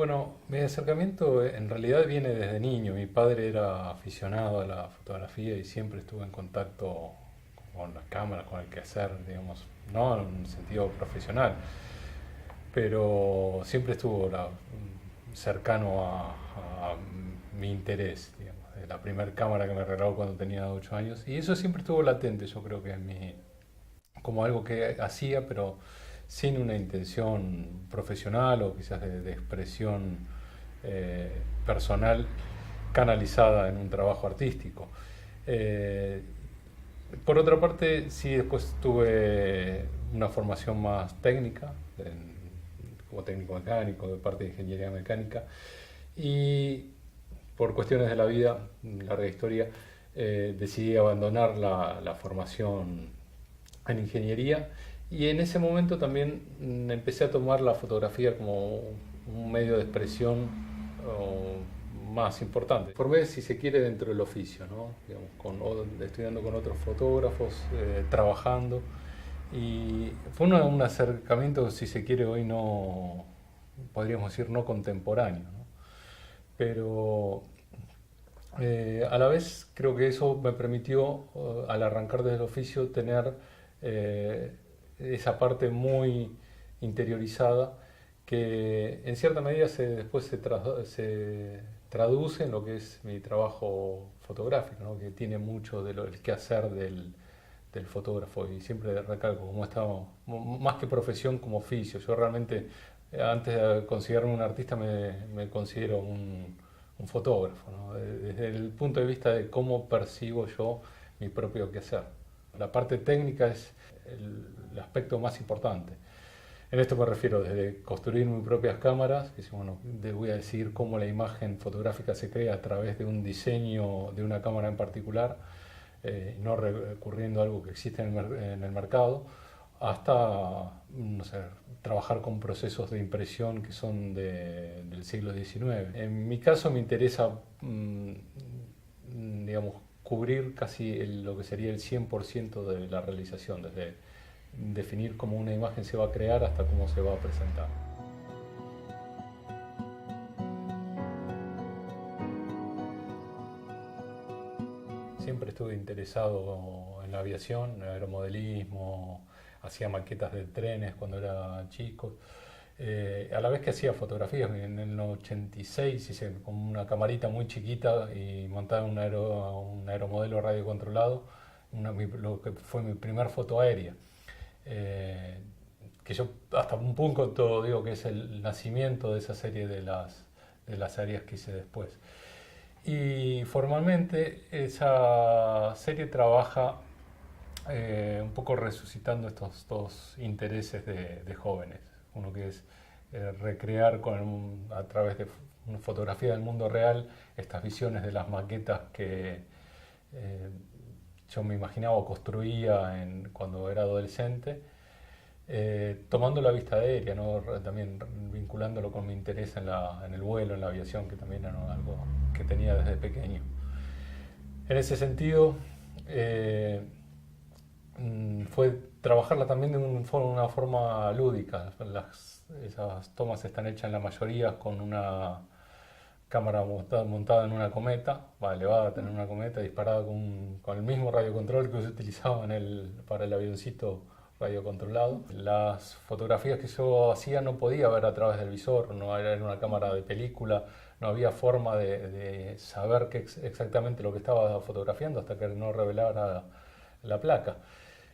Bueno, mi acercamiento en realidad viene desde niño. Mi padre era aficionado a la fotografía y siempre estuve en contacto con las cámaras, con el quehacer, digamos, no en un sentido profesional, pero siempre estuvo cercano a mi interés, digamos, de la primera cámara que me regaló cuando tenía 8 años. Y eso siempre estuvo latente, yo creo que en mi, como algo que hacía, pero sin una intención profesional o quizás de expresión personal canalizada en un trabajo artístico. Eh, por otra parte, sí, después tuve una formación más técnica, como técnico mecánico, de parte de ingeniería mecánica, y por cuestiones de la vida, larga historia, decidí abandonar la formación en ingeniería y en ese momento también empecé a tomar la fotografía como un medio de expresión más importante. Formé, si se quiere, dentro del oficio, ¿no? Digamos, estudiando con otros fotógrafos, trabajando. Y fue un acercamiento, si se quiere, hoy no, podríamos decir, no contemporáneo, ¿no? Pero a la vez creo que eso me permitió, al arrancar desde el oficio, tener eh, esa parte muy interiorizada que en cierta medida después se traduce en lo que es mi trabajo fotográfico, ¿no? Que tiene mucho de el quehacer del fotógrafo y siempre recalco como estaba más que profesión como oficio. Yo realmente antes de considerarme un artista me considero un fotógrafo, ¿no? Desde el punto de vista de cómo percibo yo mi propio quehacer. La parte técnica es el aspecto más importante. En esto me refiero desde construir mis propias cámaras, que bueno, voy a decir cómo la imagen fotográfica se crea a través de un diseño de una cámara en particular, no recurriendo a algo que existe en el mercado, hasta no sé, trabajar con procesos de impresión que son del siglo XIX. En mi caso me interesa, digamos, cubrir casi lo que sería el 100% de la realización, desde definir cómo una imagen se va a crear hasta cómo se va a presentar. Siempre estuve interesado en la aviación, en el aeromodelismo, hacía maquetas de trenes cuando era chico. A la vez que hacía fotografías, en el 86 hice con una camarita muy chiquita y montaba un aeromodelo radiocontrolado, lo que fue mi primer foto aérea. Eh, que yo hasta un punto digo que es el nacimiento de esa serie de las áreas que hice después. Y formalmente esa serie trabaja un poco resucitando estos dos intereses de jóvenes. Uno que es recrear a través de una fotografía del mundo real estas visiones de las maquetas que eh, yo me imaginaba o construía cuando era adolescente, tomando la vista aérea, ¿no? También vinculándolo con mi interés en el vuelo, en la aviación, que también era algo que tenía desde pequeño. En ese sentido, eh, fue trabajarla también de una forma lúdica. Esas tomas están hechas en la mayoría con una cámara montada en una cometa, va elevada a tener una cometa, disparada con el mismo radiocontrol que se utilizaba para el avioncito radiocontrolado. Las fotografías que yo hacía no podía ver a través del visor, no era una cámara de película, no había forma de saber exactamente lo que estaba fotografiando hasta que no revelara la placa.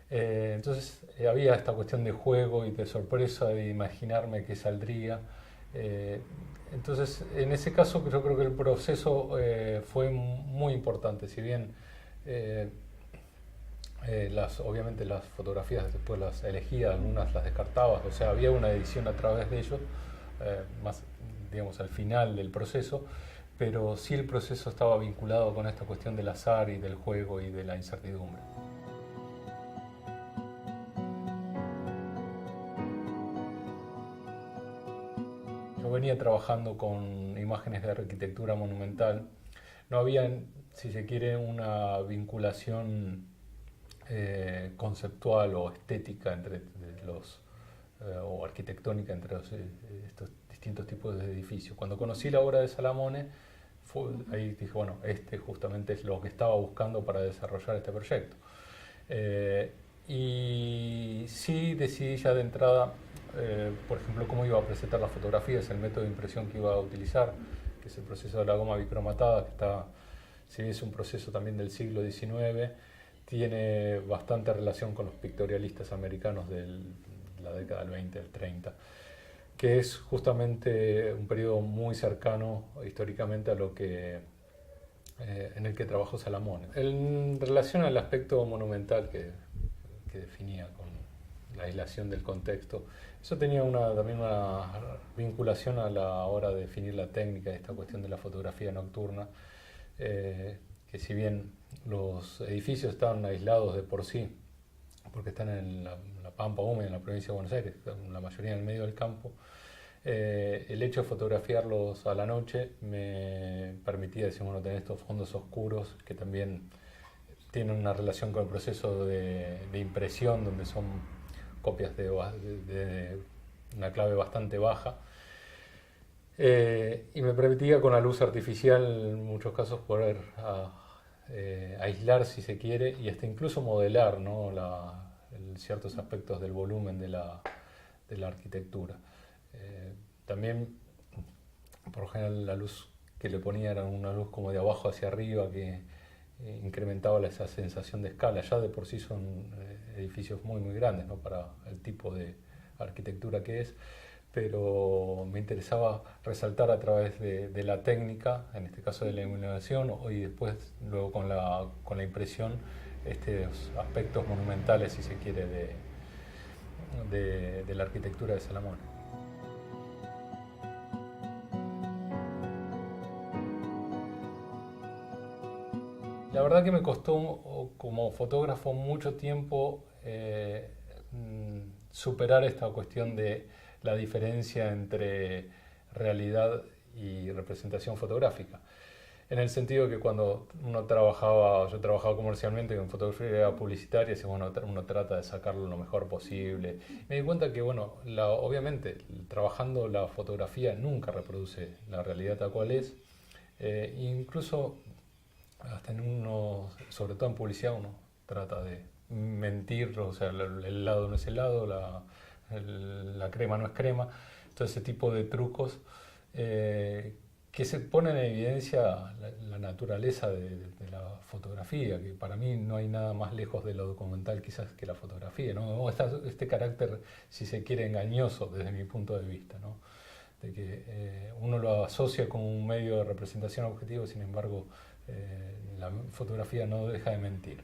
Entonces había esta cuestión de juego y de sorpresa, de imaginarme qué saldría. Eh, entonces, en ese caso yo creo que el proceso fue muy importante. Si bien eh, obviamente las fotografías después las elegía, algunas las descartaba, o sea, había una edición a través de ellos, más digamos al final del proceso, pero sí el proceso estaba vinculado con esta cuestión del azar y del juego y de la incertidumbre. Yo venía trabajando con imágenes de arquitectura monumental. No había, si se quiere, una vinculación conceptual o estética entre o arquitectónica entre estos distintos tipos de edificios. Cuando conocí la obra de Salamone, ahí dije, bueno, este justamente es lo que estaba buscando para desarrollar este proyecto. Y sí decidí ya de entrada, por ejemplo, cómo iba a presentar las fotografías, el método de impresión que iba a utilizar, que es el proceso de la goma bicromatada, que está, si es un proceso también del siglo XIX, tiene bastante relación con los pictorialistas americanos de la década del 20, del 30, que es justamente un periodo muy cercano históricamente a lo que en el que trabajó Salamone. En relación al aspecto monumental que definía con la aislación del contexto, eso tenía también una vinculación a la hora de definir la técnica de esta cuestión de la fotografía nocturna, que si bien los edificios estaban aislados de por sí, porque están en la Pampa húmeda, en la provincia de Buenos Aires, la mayoría en el medio del campo, el hecho de fotografiarlos a la noche me permitía decir, bueno, tener estos fondos oscuros que también tienen una relación con el proceso de impresión, donde son copias de una clave bastante baja. Y me permitía con la luz artificial en muchos casos poder aislar, si se quiere, y hasta incluso modelar, ¿no? Ciertos aspectos del volumen de la arquitectura. También, por lo general, la luz que le ponía era una luz como de abajo hacia arriba que incrementaba esa sensación de escala. Ya de por sí son edificios muy muy grandes, ¿no? Para el tipo de arquitectura que es, pero me interesaba resaltar a través de la técnica, en este caso de la iluminación, y después luego con la impresión, estos aspectos monumentales, si se quiere, de la arquitectura de Salamone. La verdad que me costó como fotógrafo mucho tiempo superar esta cuestión de la diferencia entre realidad y representación fotográfica. En el sentido que cuando yo trabajaba comercialmente en fotografía publicitaria, y bueno, uno trata de sacarlo lo mejor posible. Me di cuenta que, bueno, obviamente, trabajando la fotografía nunca reproduce la realidad tal cual es. Incluso hasta sobre todo en publicidad, uno trata de mentir, o sea, el helado no es helado, la crema no es crema, todo ese tipo de trucos que se ponen en evidencia la naturaleza de la fotografía, que para mí no hay nada más lejos de lo documental quizás que la fotografía, ¿no? Este carácter, si se quiere, engañoso desde mi punto de vista, ¿no? De que uno lo asocia como un medio de representación objetivo, sin embargo, la fotografía no deja de mentir.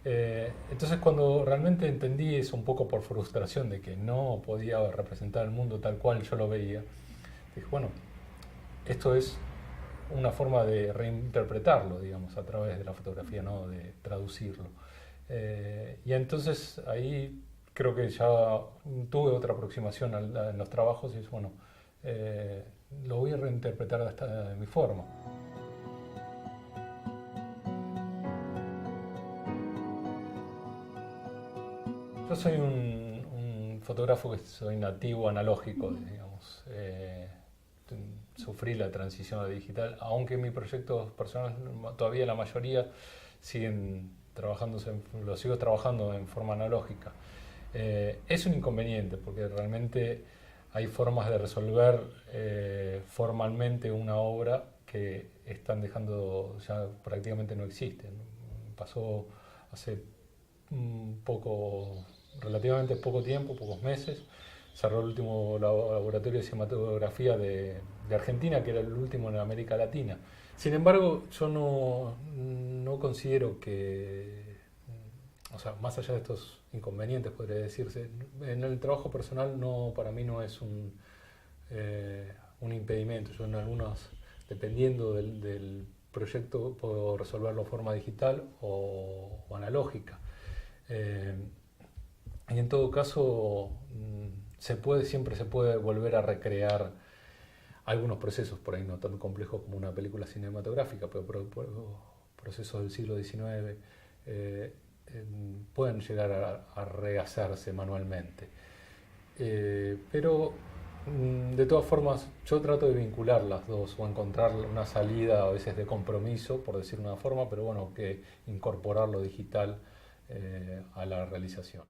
Entonces cuando realmente entendí eso, un poco por frustración de que no podía representar el mundo tal cual yo lo veía, dije, bueno, esto es una forma de reinterpretarlo, digamos, a través de la fotografía, no de traducirlo. Y entonces ahí creo que ya tuve otra aproximación en los trabajos y es, bueno, lo voy a reinterpretar de mi forma. Yo soy un fotógrafo que soy nativo analógico, digamos. Sufrí la transición a digital, aunque mis proyectos personales todavía la mayoría lo sigo trabajando en forma analógica. Es un inconveniente porque realmente hay formas de resolver formalmente una obra que están dejando, ya prácticamente no existen. Pasó hace relativamente poco tiempo, pocos meses, cerró el último laboratorio de cinematografía de Argentina, que era el último en América Latina. Sin embargo, yo no considero que, o sea, más allá de estos inconvenientes, podría decirse, en el trabajo personal para mí no es un impedimento. Yo en algunos, dependiendo del proyecto, puedo resolverlo de forma digital o analógica. Y en todo caso, siempre se puede volver a recrear algunos procesos, por ahí no tan complejos como una película cinematográfica, pero procesos del siglo XIX pueden llegar a rehacerse manualmente. Pero de todas formas yo trato de vincular las dos o encontrar una salida a veces de compromiso, por decir una forma, pero bueno, que incorporar lo digital a la realización.